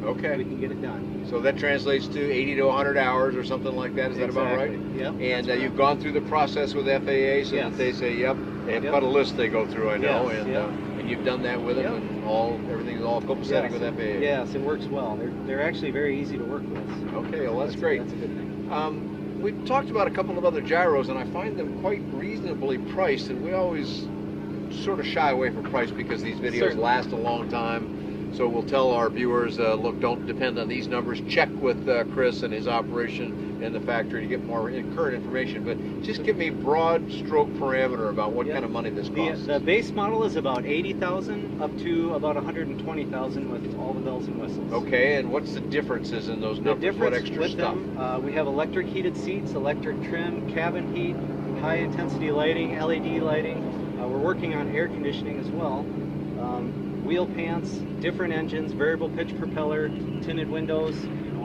Okay. we can get it done. So that translates to 80 to 100 hours or something like that. Is that about right? Yep. And you've gone through the process with FAA, so that they say, yep, they have quite a list they go through, I know, and you've done that with them, and everything's all copacetic with FAA. Yes, it works well. They're actually very easy to work with. Okay, well that's great. That's a good thing. We've talked about a couple of other gyros, and I find them quite reasonably priced, and we always sort of shy away from price because these videos last a long time. So we'll tell our viewers, look, don't depend on these numbers. Check with Chris and his operation in the factory to get more current information. But just give me broad stroke parameter about what kind of money this costs. The base model is about $80,000 up to about $120,000 with all the bells and whistles. Okay, and what's the differences in those numbers? What extra stuff? We have electric heated seats, electric trim, cabin heat, high intensity lighting, LED lighting. We're working on air conditioning as well. Wheel pants, different engines, variable pitch propeller, tinted windows,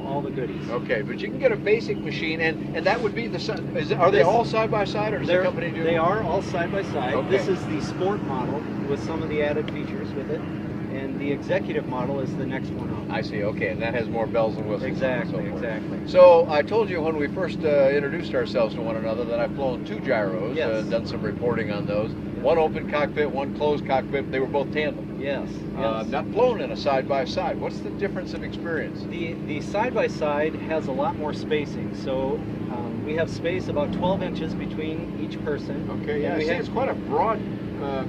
all the goodies. Okay, but you can get a basic machine, and that would be the are they all side by side, or does the company do? They are all side by side. Okay. This is the sport model with some of the added features with it, and the executive model is the next one up. I see. Okay, and that has more bells and whistles. Exactly, and so forth. exactly. So I told you when we first introduced ourselves to one another that I've flown 2 gyros, done some reporting on those. One open cockpit, one closed cockpit. They were both tandem. Yes. Not flown in a side-by-side. What's the difference of experience? The side-by-side has a lot more spacing. So we have space about 12 inches between each person. Okay, yeah, it's quite a broad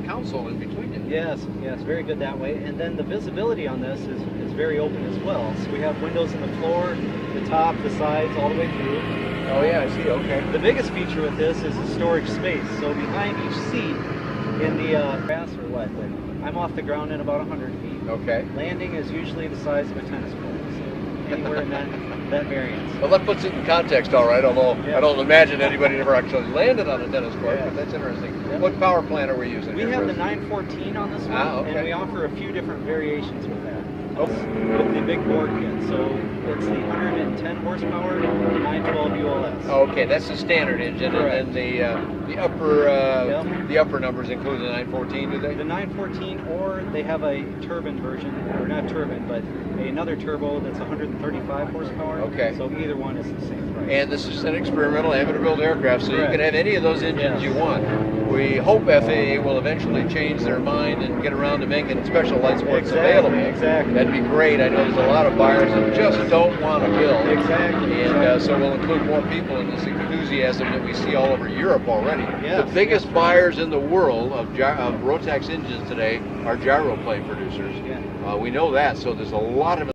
console in between you. Yes, very good that way. And then the visibility on this is very open as well. So we have windows in the floor, the top, the sides, all the way through. Oh yeah, I see, okay. The biggest feature with this is the storage space. So behind each seat in the grass or what, I'm off the ground in about 100 feet. Okay. Landing is usually the size of a tennis ball. So anywhere in that variance. Well, that puts it in context, all right, although I don't imagine anybody ever actually landed on a tennis court, but that's interesting. Yep. What power plant are we using? We have the 914 on this one, and we offer a few different variations with that. With the big board kit. So it's the 110 horsepower 912 ULS. Okay, that's the standard engine, and then the upper numbers include the 914, do they? The 914, or they have a turbine version, or not turbine, but another turbo that's 135 horsepower. Okay. So either one is the same price. And this is an experimental amateur-built aircraft, so you can have any of those engines you want. We hope FAA will eventually change their mind and get around to making special light sports available. Exactly. That'd be great. I know there's a lot of buyers that just don't want to build. Exactly. And so we'll include more people in this enthusiasm that we see all over Europe already. Yes. The biggest buyers in the world of Rotax engines today are gyroplane producers. Yeah. We know that, so there's a lot of